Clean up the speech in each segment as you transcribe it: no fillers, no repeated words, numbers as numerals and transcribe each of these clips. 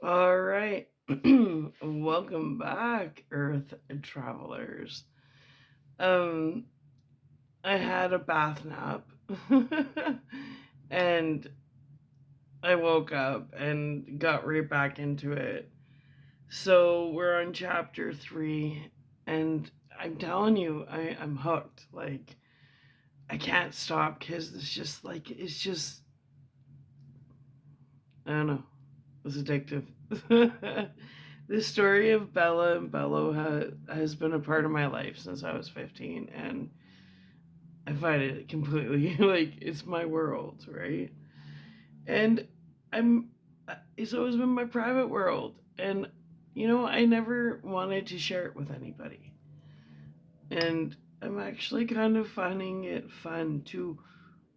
All right. Welcome back, Earth travelers. Um, I had a bath nap and I woke up and got right back into it. So we're on chapter 3, and I'm telling you, I'm hooked. Like, I can't stop because it's just, I don't know, it's addictive. The story of Bella and Bello has been a part of my life since I was 15, and I find it completely like it's my world, right? And I'm it's always been my private world, and I never wanted to share it with anybody. And I'm actually kind of finding it fun to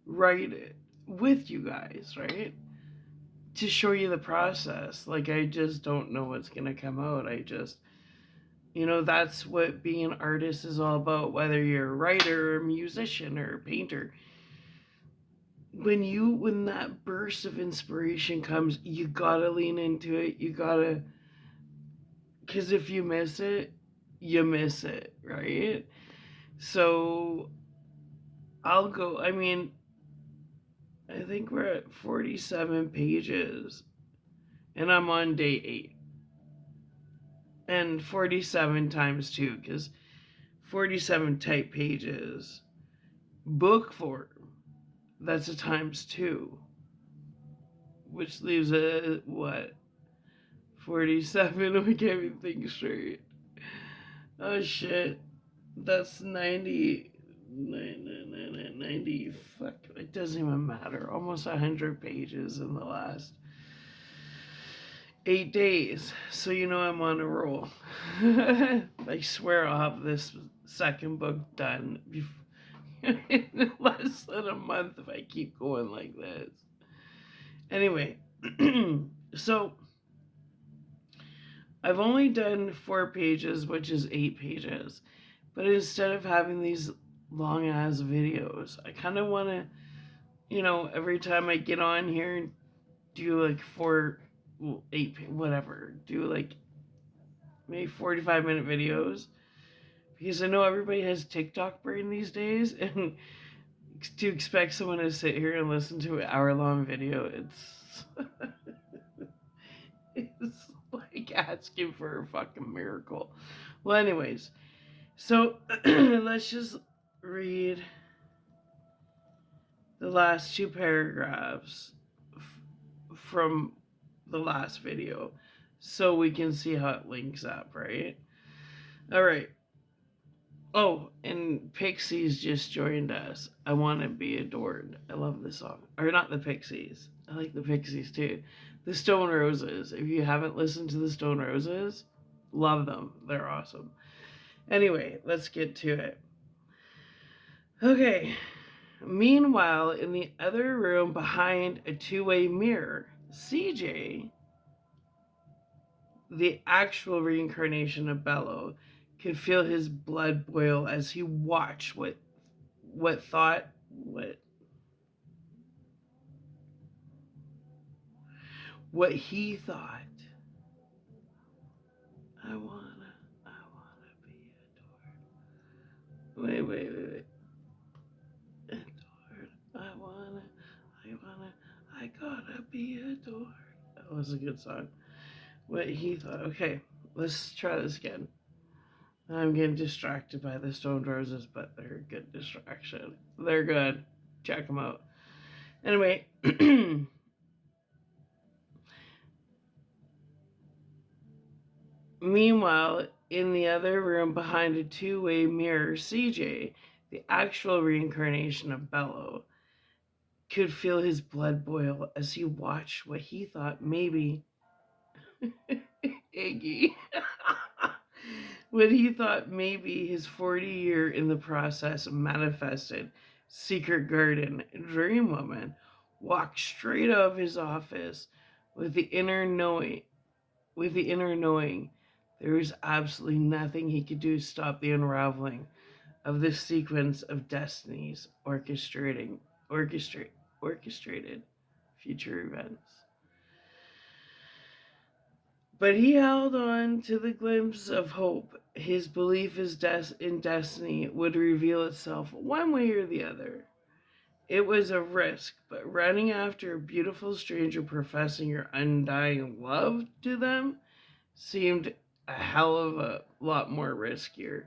write it with you guys, right? To show you the process. Like, I just don't know what's gonna come out. That's what being an artist is all about, whether you're a writer, or a musician, or a painter. When that burst of inspiration comes, you gotta lean into it. You gotta, because if you miss it, you miss it, right? So I think we're at 47 pages, and I'm on day 8. And 47 times 2, because 47 type pages. Book form, that's a times 2, which leaves a what? 47. We can't even think straight. Oh shit. That's 90. 90. Fuck. It doesn't even matter. Almost 100 pages in the last 8 days. So I'm on a roll. I swear I'll have this second book done in less than a month if I keep going like this. Anyway, so I've only done 4 pages, which is 8 pages. But instead of having these long ass videos, I kind of want to, every time I get on here and do like 8, whatever, do like maybe 45-minute videos. Because I know everybody has TikTok brain these days, and to expect someone to sit here and listen to an hour-long video, it's like asking for a fucking miracle. Well, anyways, so let's just read the last 2 paragraphs from the last video so we can see how it links up, right? All right. Oh, and Pixies just joined us. I want to be adored. I love this song. Or not the Pixies. I like the Pixies too. The Stone Roses. If you haven't listened to the Stone Roses, love them. They're awesome. Anyway, let's get to it. Okay. Meanwhile, in the other room behind a two-way mirror, CJ, the actual reincarnation of Bello, could feel his blood boil as he watched what thought what he thought. I wanna be adored. Wait. Adored. I gotta be adored. That was a good song. What he thought. Okay, let's try this again. I'm getting distracted by the Stone Roses, but they're a good distraction. They're good. Check them out. Anyway, meanwhile, in the other room behind a two-way mirror, CJ, the actual reincarnation of Bello, could feel his blood boil as he watched what he thought maybe Iggy. What he thought maybe his 40-year in the process manifested secret garden dream woman walked straight out of his office with the inner knowing there was absolutely nothing he could do to stop the unraveling of this sequence of destinies orchestrated future events. But he held on to the glimpse of hope. His belief in destiny would reveal itself one way or the other. It was a risk, but running after a beautiful stranger professing your undying love to them seemed a hell of a lot more riskier.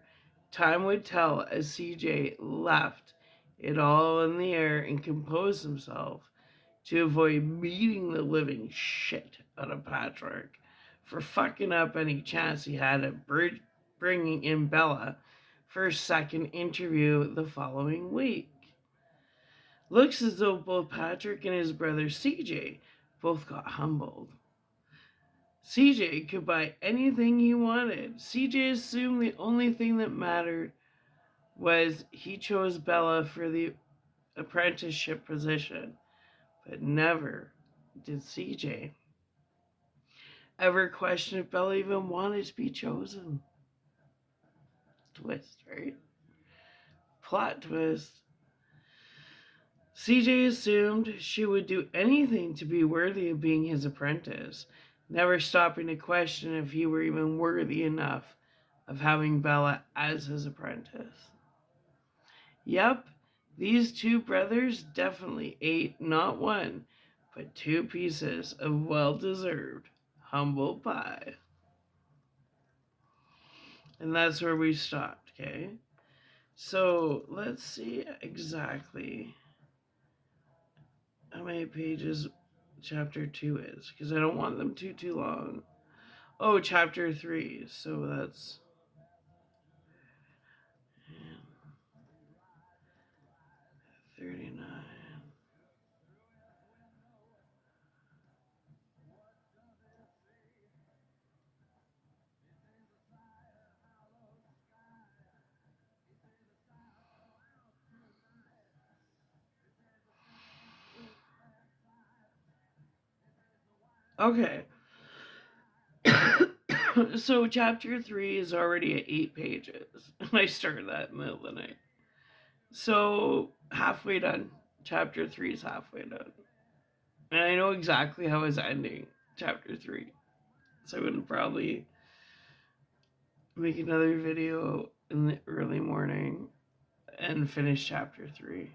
Time would tell as CJ left it all in the air and composed himself to avoid meeting the living shit out of Patrick for fucking up any chance he had at bringing in Bella for a second interview the following week. Looks as though both Patrick and his brother CJ both got humbled. CJ could buy anything he wanted. CJ assumed the only thing that mattered was he chose Bella for the apprenticeship position, but never did CJ ever question if Bella even wanted to be chosen. Twist, right? Plot twist. CJ assumed she would do anything to be worthy of being his apprentice, never stopping to question if he were even worthy enough of having Bella as his apprentice. Yep, these two brothers definitely ate not one, but two pieces of well-deserved humble pie. And that's where we stopped, okay? So let's see exactly how many pages chapter 2 is, because I don't want them too long. Oh, chapter 3, so that's 39. Okay. So chapter 3 is already at 8 pages, and I started that in the middle of the night. So halfway done. Chapter 3 is halfway done. And I know exactly how it's ending chapter 3. So I would probably make another video in the early morning and finish chapter 3.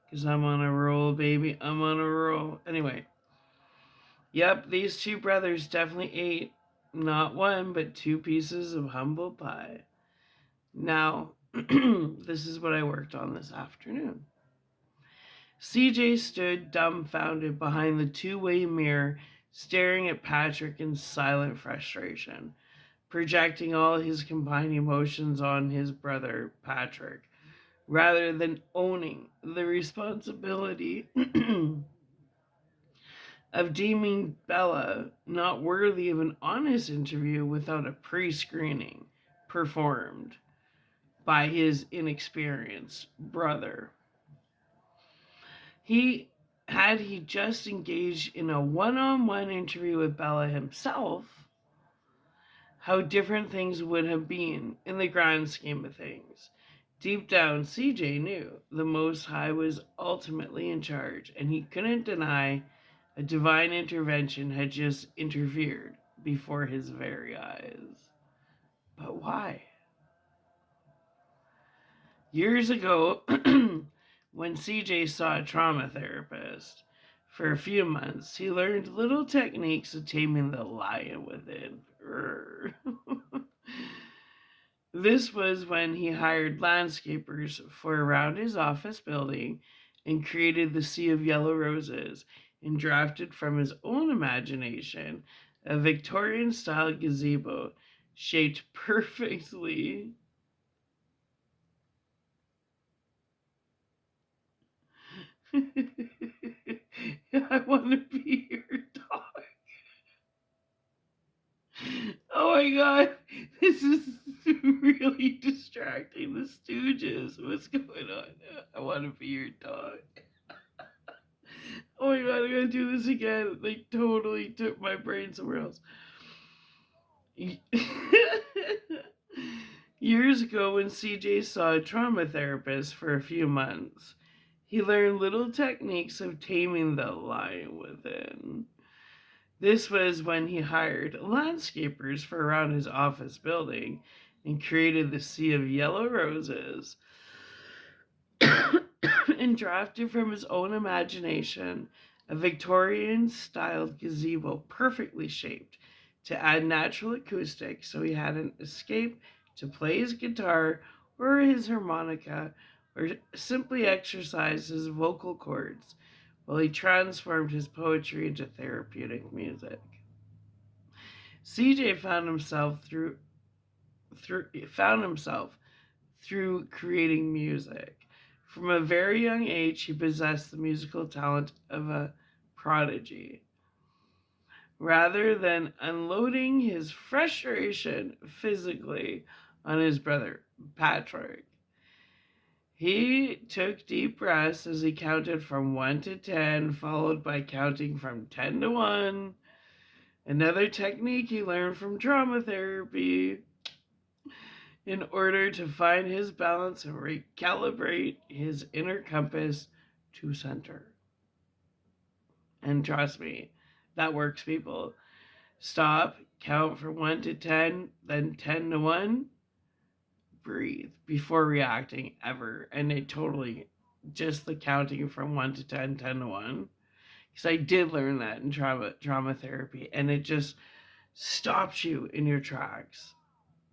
Because I'm on a roll, baby. I'm on a roll. Anyway. Yep, these two brothers definitely ate not one, but two pieces of humble pie. Now, this is what I worked on this afternoon. CJ stood dumbfounded behind the two-way mirror, staring at Patrick in silent frustration, projecting all his combined emotions on his brother, Patrick, rather than owning the responsibility of deeming Bella not worthy of an honest interview without a pre-screening performed by his inexperienced brother. He just engaged in a one-on-one interview with Bella himself, how different things would have been in the grand scheme of things. Deep down, CJ knew the Most High was ultimately in charge, and he couldn't deny a divine intervention had just interfered before his very eyes. But why? Years ago, when CJ saw a trauma therapist for a few months, he learned little techniques of taming the lion within. This was when he hired landscapers for around his office building and created the Sea of Yellow Roses and drafted from his own imagination a Victorian-style gazebo shaped perfectly. I want to be your dog. Oh my god, this is really distracting. The Stooges, what's going on? I want to be your dog. Oh my god, I'm gonna do this again. They totally took my brain somewhere else. Years ago, when CJ saw a trauma therapist for a few months, he learned little techniques of taming the lion within. This was when he hired landscapers for around his office building and created the Sea of Yellow Roses and drafted from his own imagination a Victorian styled gazebo perfectly shaped to add natural acoustics so he had an escape to play his guitar or his harmonica or simply exercise his vocal cords while he transformed his poetry into therapeutic music. CJ found himself through creating music. From a very young age, he possessed the musical talent of a prodigy. Rather than unloading his frustration physically on his brother, Patrick, he took deep breaths as he counted from 1 to 10, followed by counting from 10 to 1. Another technique he learned from drama therapy in order to find his balance and recalibrate his inner compass to center. And trust me, that works, people. Stop, count from 1 to 10, then 10 to 1. Breathe before reacting ever. And it totally, just the counting from 1 to 10, 10 to 1. Because I did learn that in drama therapy, and it just stops you in your tracks.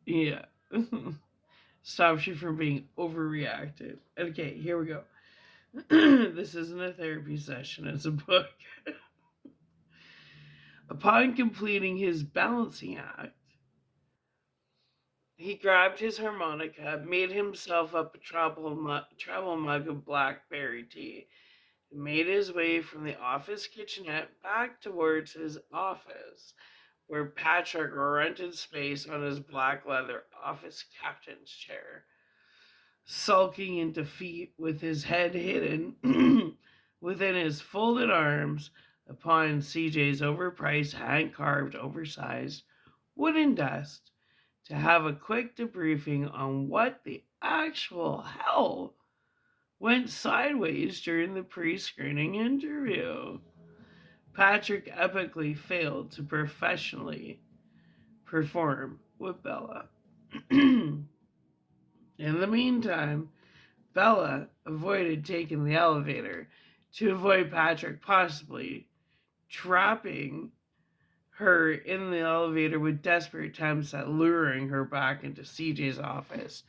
Yeah. Stops you from being overreactive. Okay, here we go. This isn't a therapy session, it's a book. Upon completing his balancing act, he grabbed his harmonica, made himself up a travel mug of blackberry tea, and made his way from the office kitchenette back towards his office, where Patrick rented space on his black leather office captain's chair, sulking in defeat with his head hidden within his folded arms upon CJ's overpriced, hand-carved, oversized wooden desk to have a quick debriefing on what the actual hell went sideways during the pre-screening interview. Patrick epically failed to professionally perform with Bella. In the meantime, Bella avoided taking the elevator to avoid Patrick possibly trapping her in the elevator with desperate attempts at luring her back into CJ's office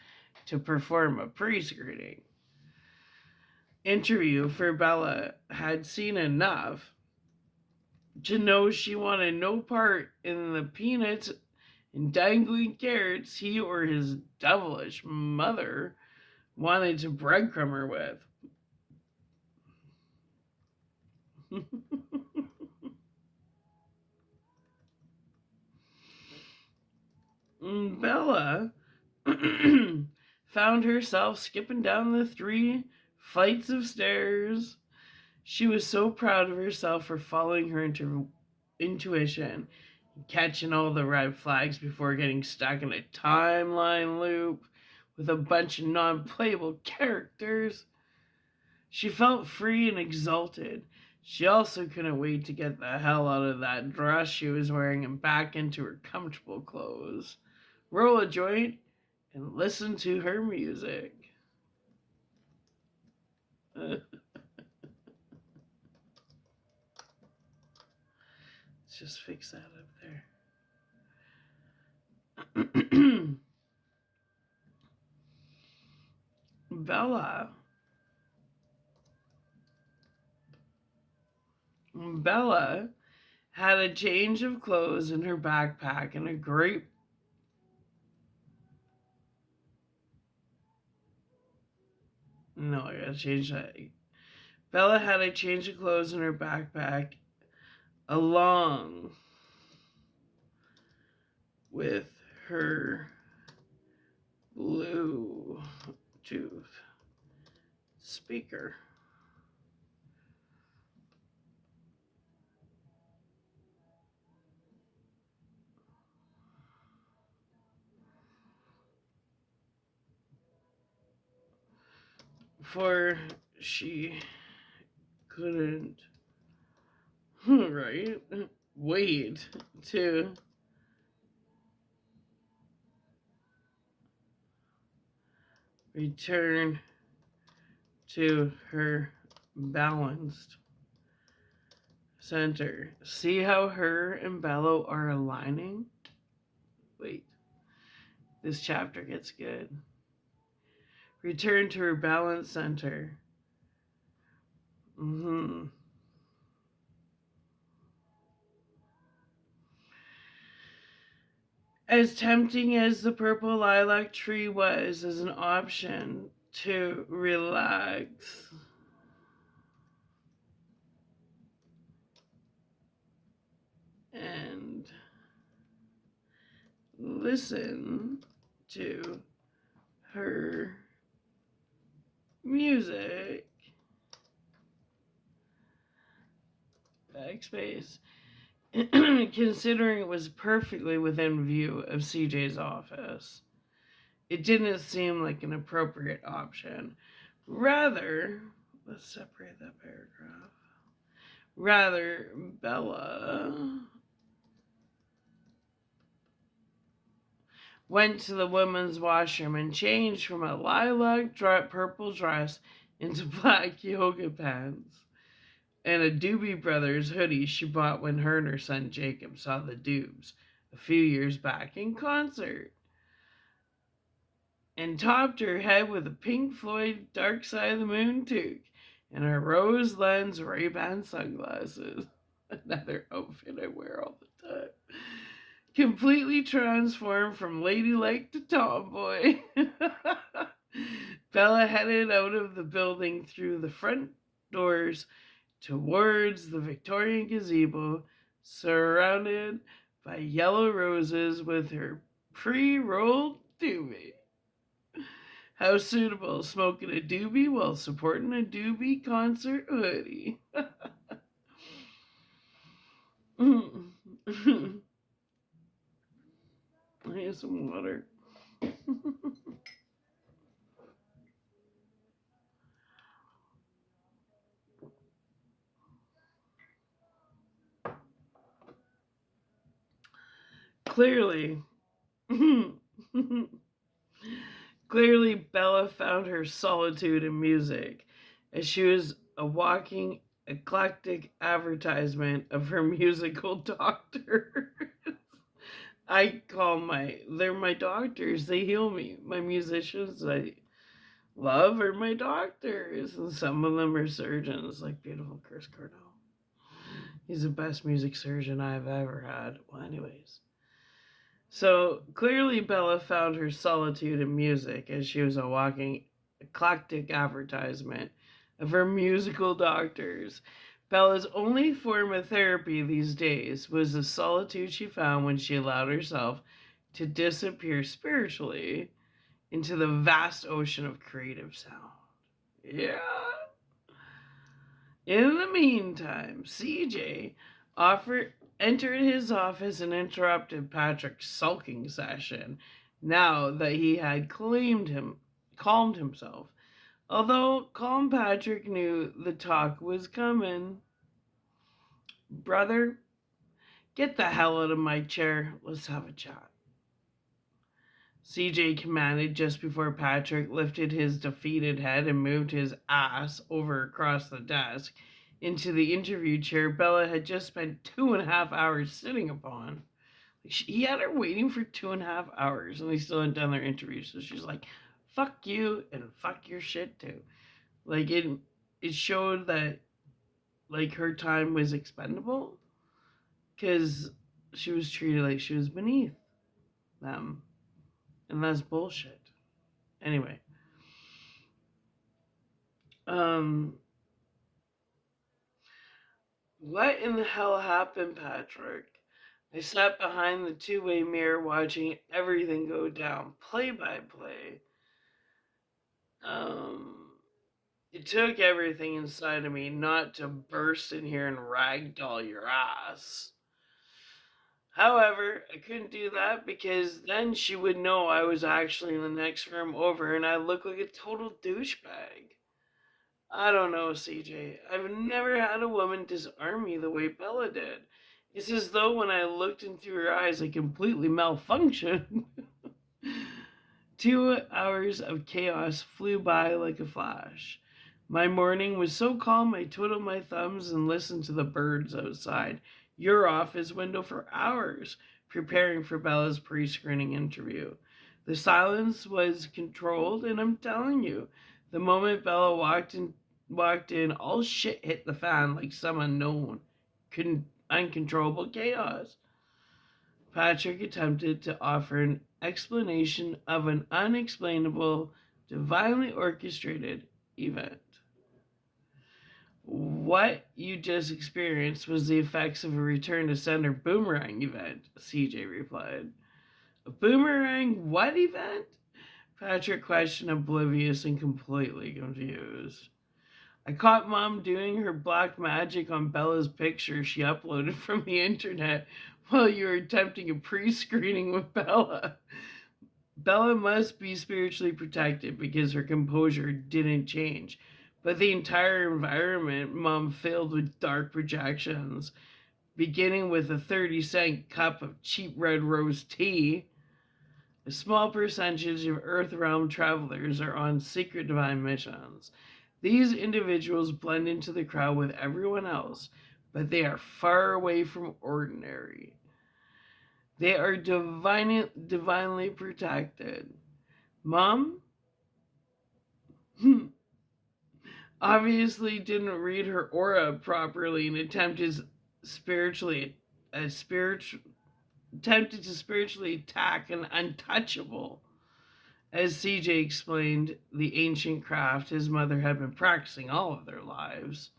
to perform a pre-screening interview for Bella had seen enough to know she wanted no part in the peanuts and dangling carrots he or his devilish mother wanted to breadcrumb her with. Bella found herself skipping down the 3 flights of stairs. She was so proud of herself for following her intuition, catching all the red flags before getting stuck in a timeline loop with a bunch of non-playable characters. She felt free and exalted. She also couldn't wait to get the hell out of that dress she was wearing and back into her comfortable clothes, roll a joint, and listen to her music. Let's just fix that up there. Bella had a change of clothes in her backpack and a great No, I gotta change that. Bella had a change of clothes in her backpack along with her Bluetooth speaker. For she couldn't, right? wait to return to her balanced center. See how her and Bello are aligning? Wait, this chapter gets good. Return to her balanced center. As tempting as the purple lilac tree was as an option to relax and listen to her music. Backspace. Considering it was perfectly within view of CJ's office, it didn't seem like an appropriate option. Rather, let's separate that paragraph. Rather, Bella went to the women's washroom and changed from a lilac purple dress into black yoga pants and a Doobie Brothers hoodie she bought when her and her son Jacob saw the Doobs a few years back in concert, and topped her head with a Pink Floyd Dark Side of the Moon toque and her rose lens Ray-Ban sunglasses. Another outfit I wear all the time. Completely transformed from ladylike to tomboy. Bella headed out of the building through the front doors towards the Victorian gazebo, surrounded by yellow roses with her pre-rolled doobie. How suitable, smoking a doobie while supporting a doobie concert hoodie. I need some water. Clearly, clearly, Bella found her solitude in music, as she was a walking eclectic advertisement of her musical doctor. They're my doctors. They heal me. My musicians I love are my doctors. And some of them are surgeons, like beautiful Chris Cornell. He's the best music surgeon I've ever had. Well, anyways. So clearly Bella found her solitude in music as she was a walking eclectic advertisement of her musical doctors. Bella's only form of therapy these days was the solitude she found when she allowed herself to disappear spiritually into the vast ocean of creative sound. Yeah. In the meantime, CJ entered his office and interrupted Patrick's sulking session now that he had calmed himself. Although calm Patrick knew the talk was coming. Brother, get the hell out of my chair. Let's have a chat. CJ commanded just before Patrick lifted his defeated head and moved his ass over across the desk into the interview chair Bella had just spent 2.5 hours sitting upon. He had her waiting for 2.5 hours and they still hadn't done their interview. So she's like, fuck you and fuck your shit too. Like it showed that like her time was expendable because she was treated like she was beneath them. And that's bullshit. Anyway. What in the hell happened, Patrick? I sat behind the two-way mirror watching everything go down, play by play. It took everything inside of me not to burst in here and ragdoll your ass. However, I couldn't do that because then she would know I was actually in the next room over and I look like a total douchebag. I don't know, CJ. I've never had a woman disarm me the way Bella did. It's as though when I looked into her eyes, I completely malfunctioned. 2 hours of chaos flew by like a flash. My morning was so calm I twiddled my thumbs and listened to the birds outside your office window for hours, preparing for Bella's pre screening interview. The silence was controlled, and I'm telling you, the moment Bella walked in, all shit hit the fan like some unknown, uncontrollable chaos. Patrick attempted to offer an explanation of an unexplainable, divinely orchestrated event. What you just experienced was the effects of a return to sender boomerang event, CJ replied. A boomerang what event? Patrick questioned, oblivious and completely confused. I caught Mom doing her black magic on Bella's picture she uploaded from the internet while you were attempting a pre screening with Bella. Bella must be spiritually protected because her composure didn't change, but the entire environment, Mom, filled with dark projections, beginning with a 30-cent cup of cheap red rose tea. A small percentage of Earth realm travelers are on secret divine missions. These individuals blend into the crowd with everyone else, but they are far away from ordinary. They are divinely protected. Mom obviously didn't read her aura properly and spiritually uh, spiritual attempted to spiritually attack an untouchable. As CJ explained, the ancient craft his mother had been practicing all of their lives.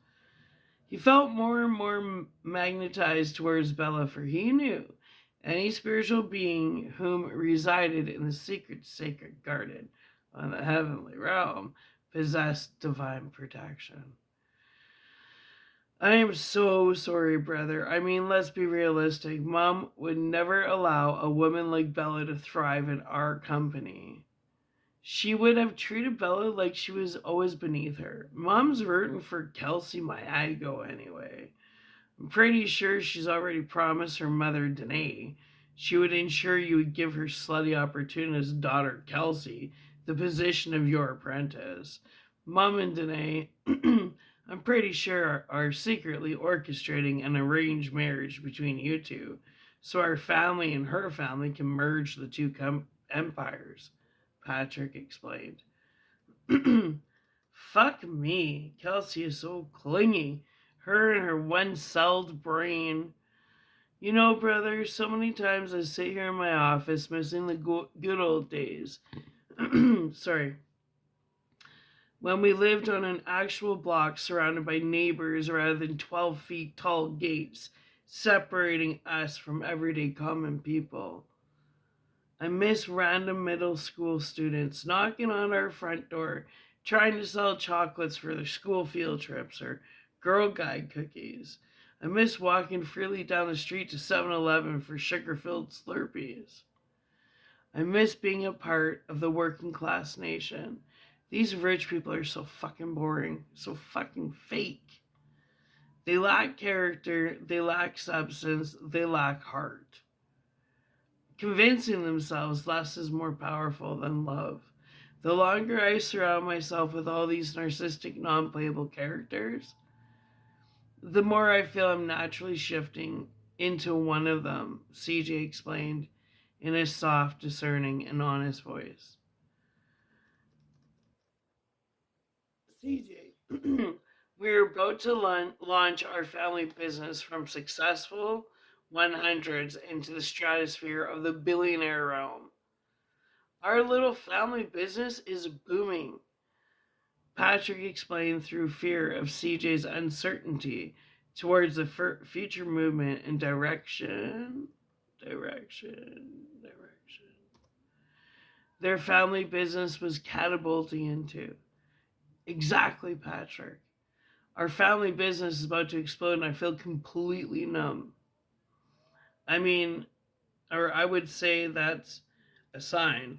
He felt more and more magnetized towards Bella, for he knew any spiritual being whom resided in the secret sacred garden on the heavenly realm possessed divine protection. I am so sorry, brother. I mean, let's be realistic. Mom would never allow a woman like Bella to thrive in our company. She would have treated Bella like she was always beneath her. Mom's rooting for Kelsey Myago anyway. I'm pretty sure she's already promised her mother, Danae, she would ensure you would give her slutty opportunist daughter, Kelsey, the position of your apprentice. Mom and Danae, I'm pretty sure, are secretly orchestrating an arranged marriage between you two, so our family and her family can merge the two empires, Patrick explained. Fuck me. Kelsey is so clingy. Her and her one-celled brain. You know, brother, so many times I sit here in my office missing the good old days. Sorry. When we lived on an actual block surrounded by neighbors rather than 12 feet tall gates separating us from everyday common people. I miss random middle school students knocking on our front door trying to sell chocolates for their school field trips or Girl Guide cookies. I miss walking freely down the street to 7-Eleven for sugar-filled Slurpees. I miss being a part of the working class nation. These rich people are so fucking boring, so fucking fake. They lack character, they lack substance, they lack heart. Convincing themselves less is more powerful than love. The longer I surround myself with all these narcissistic, non playable characters, the more I feel I'm naturally shifting into one of them, CJ explained in a soft, discerning, and honest voice. CJ, we're about to launch our family business from successful 100s into the stratosphere of the billionaire realm. Our little family business is booming, Patrick explained through fear of CJ's uncertainty towards the future movement and direction their family business was catapulting into. Exactly, Patrick. Our family business is about to explode and I feel completely numb. I mean, or I would say that's a sign.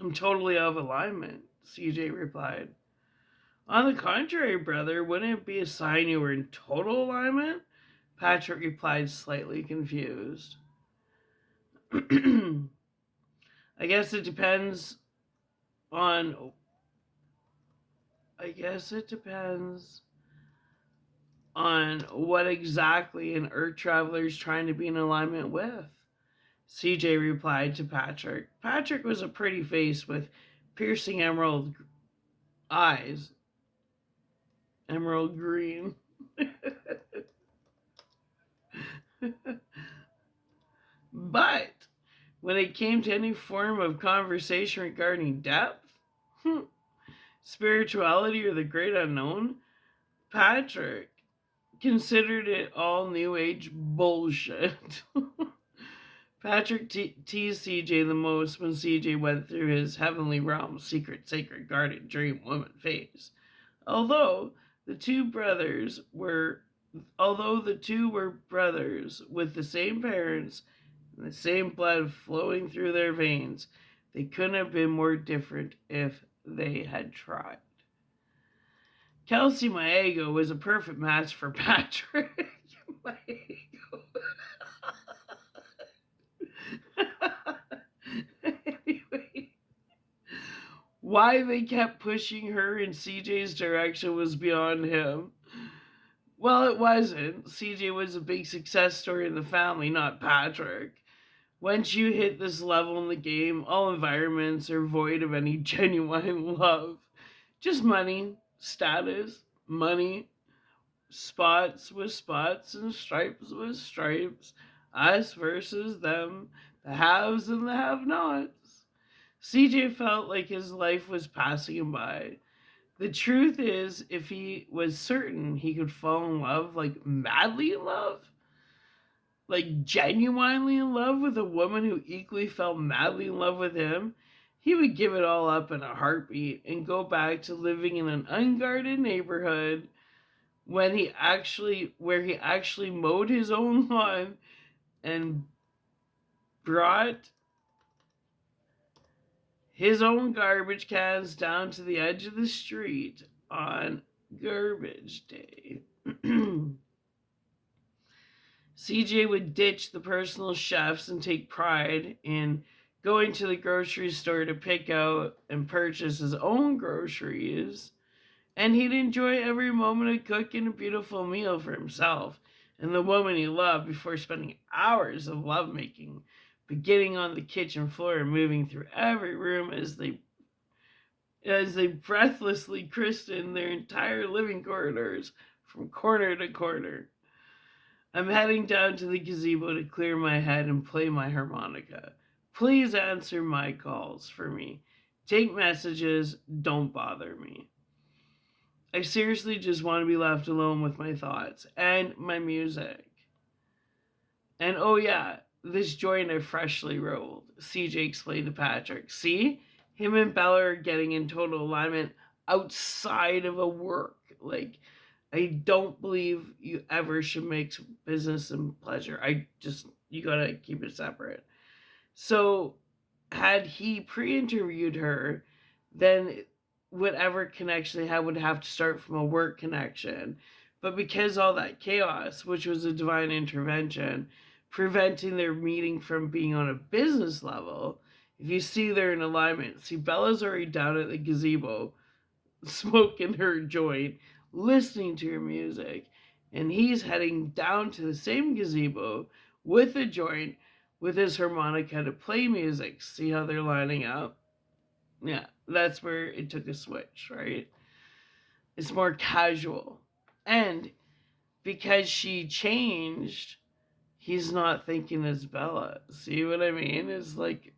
I'm totally out of alignment, CJ replied. On the contrary, brother, wouldn't it be a sign you were in total alignment? Patrick replied, slightly confused. I guess it depends on. I guess it depends on what exactly an Earth traveler is trying to be in alignment with. CJ replied to Patrick. Patrick was a pretty face with piercing emerald eyes. Emerald green. But when it came to any form of conversation regarding depth, spirituality, or the great unknown, Patrick considered it all New Age bullshit. Patrick teased CJ the most when CJ went through his heavenly realm, secret, sacred, guarded, dream woman phase. Although the two were brothers with the same parents and the same blood flowing through their veins, they couldn't have been more different if they had tried. Kelsey Maego was a perfect match for Patrick. Maego. Anyway, why they kept pushing her in CJ's direction was beyond him. Well, it wasn't. CJ was a big success story in the family, not Patrick. Once you hit this level in the game, all environments are void of any genuine love. Just money, status, money, spots with spots, and stripes with stripes. Us versus them, the haves and the have-nots. CJ felt like his life was passing him by. The truth is, if he was certain he could fall in love, like madly in love, like genuinely in love with a woman who equally fell madly in love with him, he would give it all up in a heartbeat and go back to living in an unguarded neighborhood where he actually mowed his own lawn and brought his own garbage cans down to the edge of the street on garbage day. CJ would ditch the personal chefs and take pride in going to the grocery store to pick out and purchase his own groceries. And he'd enjoy every moment of cooking a beautiful meal for himself and the woman he loved before spending hours of lovemaking, beginning on the kitchen floor and moving through every room as they breathlessly christened their entire living corridors from corner to corner. I'm heading down to the gazebo to clear my head and play my harmonica. Please answer my calls for me. Take messages, don't bother me. I seriously just want to be left alone with my thoughts and my music. And oh yeah, this joint I freshly rolled, CJ explained to Patrick. See? Him and Bella are getting in total alignment outside of a work. Like, I don't believe you ever should mix business and pleasure. You gotta keep it separate. So, had he pre-interviewed her, then whatever connection they had would have to start from a work connection. But because all that chaos, which was a divine intervention, preventing their meeting from being on a business level, if you see they're in alignment. See, Bella's already down at the gazebo, smoking her joint, listening to her music, and he's heading down to the same gazebo with a joint, with his harmonica to play music. See how they're lining up? Yeah, that's where it took a switch, right? It's more casual. And because she changed, he's not thinking as Bella. See what I mean? It's like,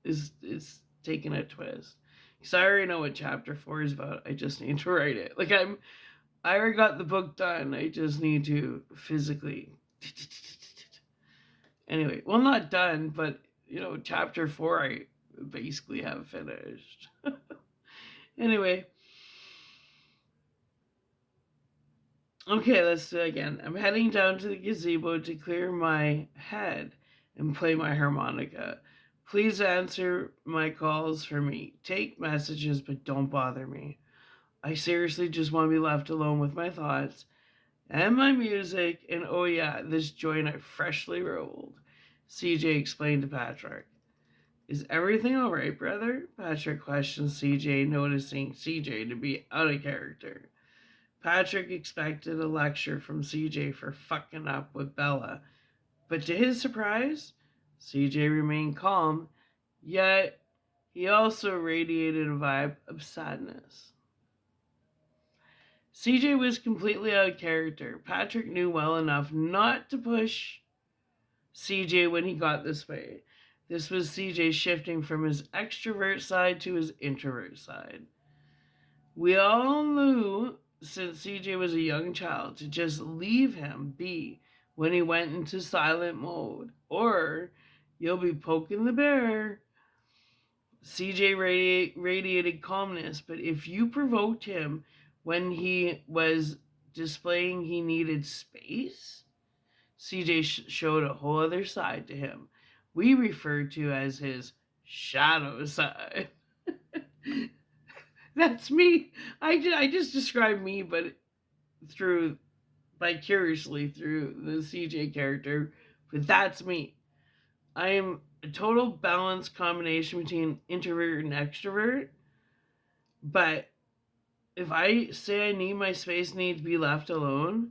it's taking a twist. Because I already know what chapter 4 is about. I just need to write it. Like, I already got the book done. I just need to physically. Anyway, well, not done, but, chapter 4 I basically have finished. Anyway. Okay, let's do it again. I'm heading down to the gazebo to clear my head and play my harmonica. Please answer my calls for me. Take messages, but don't bother me. I seriously just want to be left alone with my thoughts and my music, and oh yeah, this joint I freshly rolled, CJ explained to Patrick. Is everything alright, brother? Patrick questioned CJ, noticing CJ to be out of character. Patrick expected a lecture from CJ for fucking up with Bella, but to his surprise, CJ remained calm, yet he also radiated a vibe of sadness. CJ was completely out of character. Patrick knew well enough not to push CJ when he got this way. This was CJ shifting from his extrovert side to his introvert side. We all knew since CJ was a young child to just leave him be when he went into silent mode, or you'll be poking the bear. CJ radiated calmness, but if you provoked him when he was displaying he needed space, CJ showed a whole other side to him. We refer to as his shadow side. That's me. I just described me, but through vicariously through the CJ character. But that's me. I am a total balanced combination between introvert and extrovert. But if I say I need my space, need to be left alone,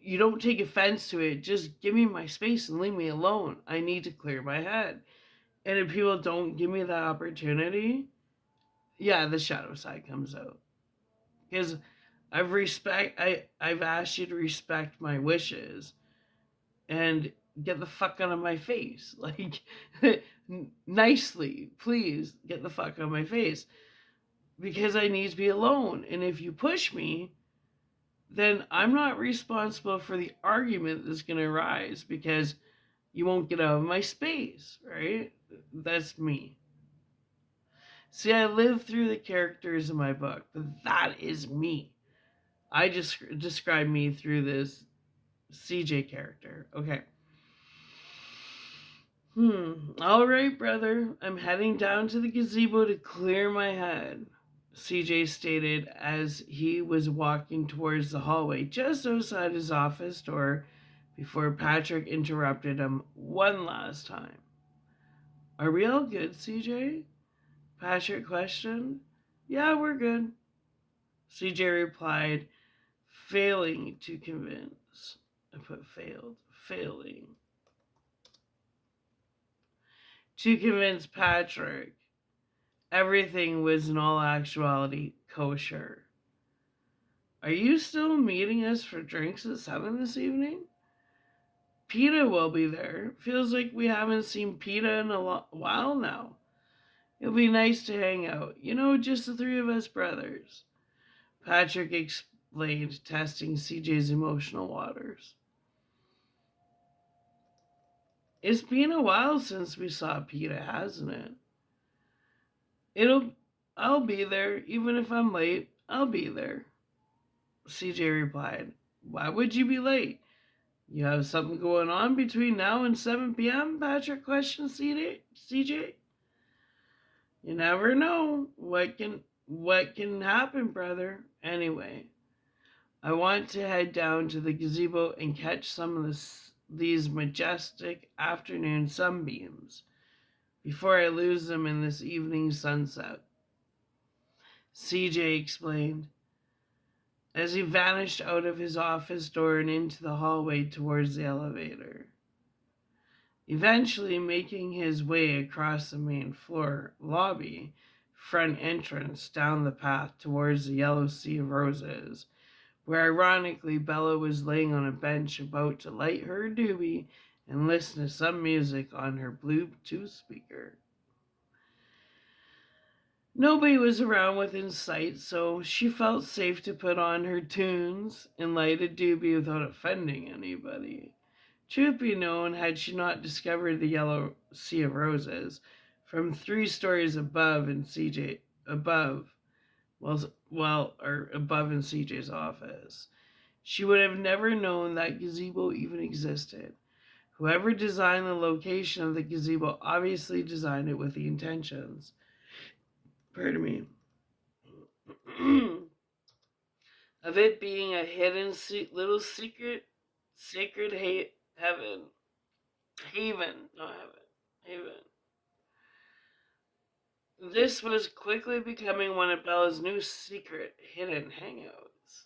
you don't take offense to it. Just give me my space and leave me alone. I need to clear my head. And if people don't give me that opportunity, yeah, the shadow side comes out. Because I've asked you to respect my wishes and get the fuck out of my face. Like nicely, please get the fuck out of my face. Because I need to be alone. And if you push me, then I'm not responsible for the argument that's going to arise because you won't get out of my space, right? That's me. See, I live through the characters in my book, but that is me. I just describe me through this CJ character. Okay. All right, brother. I'm heading down to the gazebo to clear my head, CJ stated as he was walking towards the hallway just outside his office door before Patrick interrupted him one last time. Are we all good, CJ? Patrick questioned. Yeah, we're good, CJ replied, failing to convince. I put failed. Failing to convince Patrick everything was in all actuality kosher. Are you still meeting us for drinks at 7 this evening? PETA will be there. Feels like we haven't seen PETA in a while now. It'll be nice to hang out. You know, just the three of us brothers. Patrick explained, testing CJ's emotional waters. It's been a while since we saw PETA, hasn't it? I'll be there. Even if I'm late, I'll be there, CJ replied. Why would you be late? You have something going on between now and 7 p.m.? Patrick questioned CJ. You never know what can happen, brother. Anyway, I want to head down to the gazebo and catch some of these majestic afternoon sunbeams before I lose them in this evening sunset, CJ explained as he vanished out of his office door and into the hallway towards the elevator. Eventually making his way across the main floor lobby, front entrance down the path towards the Yellow Sea of Roses, where ironically Bella was laying on a bench about to light her doobie and listen to some music on her Bluetooth speaker. Nobody was around within sight, so she felt safe to put on her tunes and light a doobie without offending anybody. Truth be known, had she not discovered the Yellow Sea of Roses from 3 stories above in CJ's office, she would have never known that gazebo even existed. Whoever designed the location of the gazebo obviously designed it with the intentions. Pardon me. of it being a hidden little secret, sacred heaven, haven, not heaven, haven. This was quickly becoming one of Bella's new secret hidden hangouts.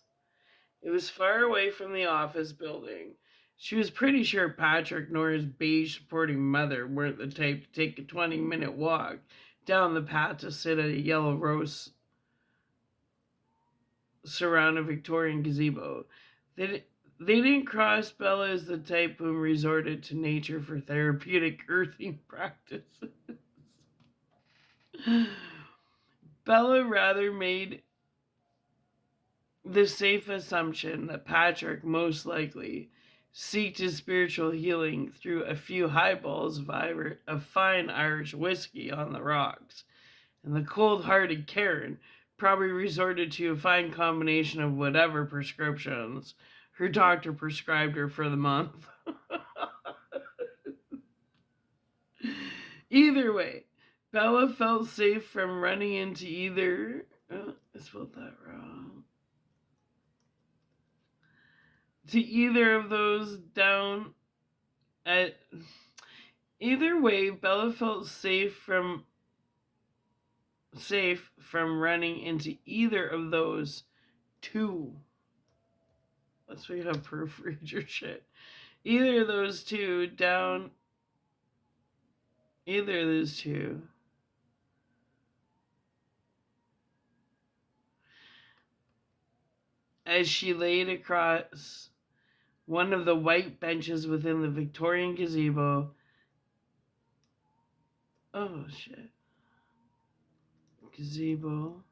It was far away from the office building. She was pretty sure Patrick nor his beige supporting mother weren't the type to take a 20-minute walk down the path to sit at a yellow rose surrounded Victorian gazebo. They, they didn't cross Bella as the type who resorted to nature for therapeutic earthing practices. Bella rather made the safe assumption that Patrick most likely seeked his spiritual healing through a few highballs of fine Irish whiskey on the rocks, and the cold-hearted Karen probably resorted to a fine combination of whatever prescriptions her doctor prescribed her for the month. Either way, Bella felt safe from running into either... Oh, I spelled that wrong. To either of those down at... Either way, Bella felt safe from running into either of those two. Let's we have proofread your shit. Either of those two down. Either of those two. As she laid across one of the white benches within the Victorian gazebo. Oh shit. Gazebo.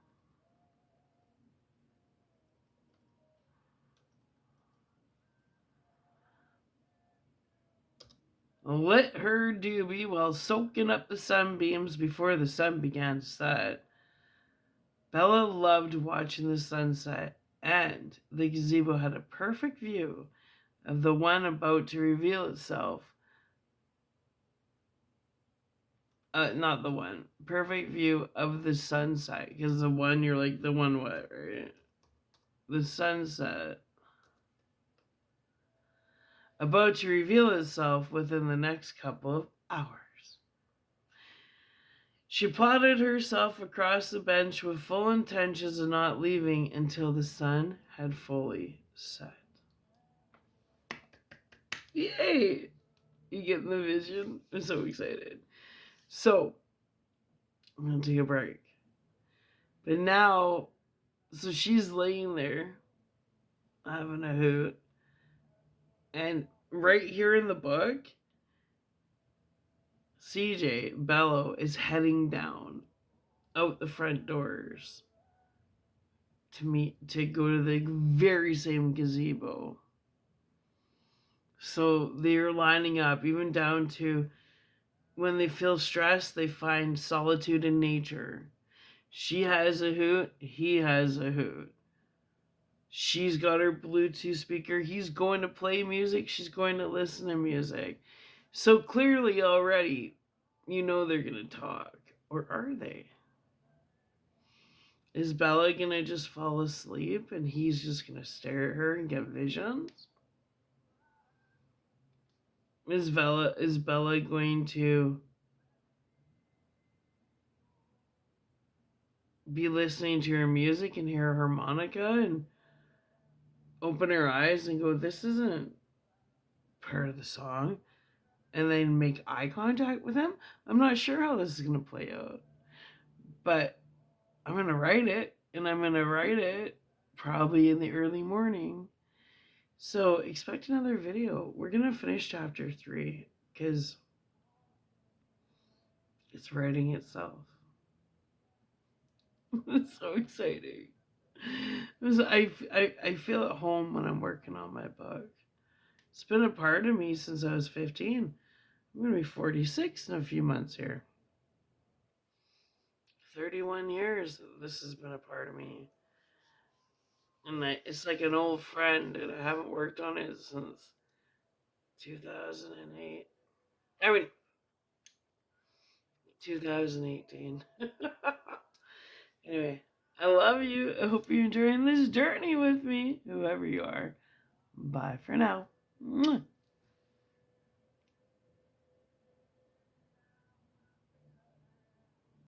Lit her doobie while soaking up the sunbeams before the sun began to set. Bella loved watching the sunset, and the gazebo had a perfect view of the one about to reveal itself. Not the one. Perfect view of the sunset, because the one you're like, the one what, right? The sunset. About to reveal itself within the next couple of hours. She potted herself across the bench with full intentions of not leaving until the sun had fully set. Yay! You getting the vision? I'm so excited. So, I'm going to take a break. But now, so she's laying there, having a hoot. And right here in the book, CJ, Bello, is heading down out the front doors to go to the very same gazebo. So they're lining up, even down to when they feel stressed, they find solitude in nature. She has a hoot, he has a hoot. She's got her Bluetooth speaker, he's going to play music, she's going to listen to music. So clearly already, you know they're going to talk. Or are they? Is Bella going to just fall asleep and he's just going to stare at her and get visions? Is Bella going to be listening to her music and hear a harmonica and open her eyes and go, this isn't part of the song, and then make eye contact with him? I'm not sure how this is going to play out. But I'm going to write it, and I'm going to write it probably in the early morning. So expect another video. We're going to finish chapter 3 because it's writing itself. It's so exciting. I feel at home when I'm working on my book. It's been a part of me since I was 15. I'm going to be 46 in a few months here. 31 years this has been a part of me. And it's like an old friend, and I haven't worked on it since 2008. I mean, 2018. Anyway, I love you. I hope you're enjoying this journey with me, whoever you are. Bye for now. Mwah.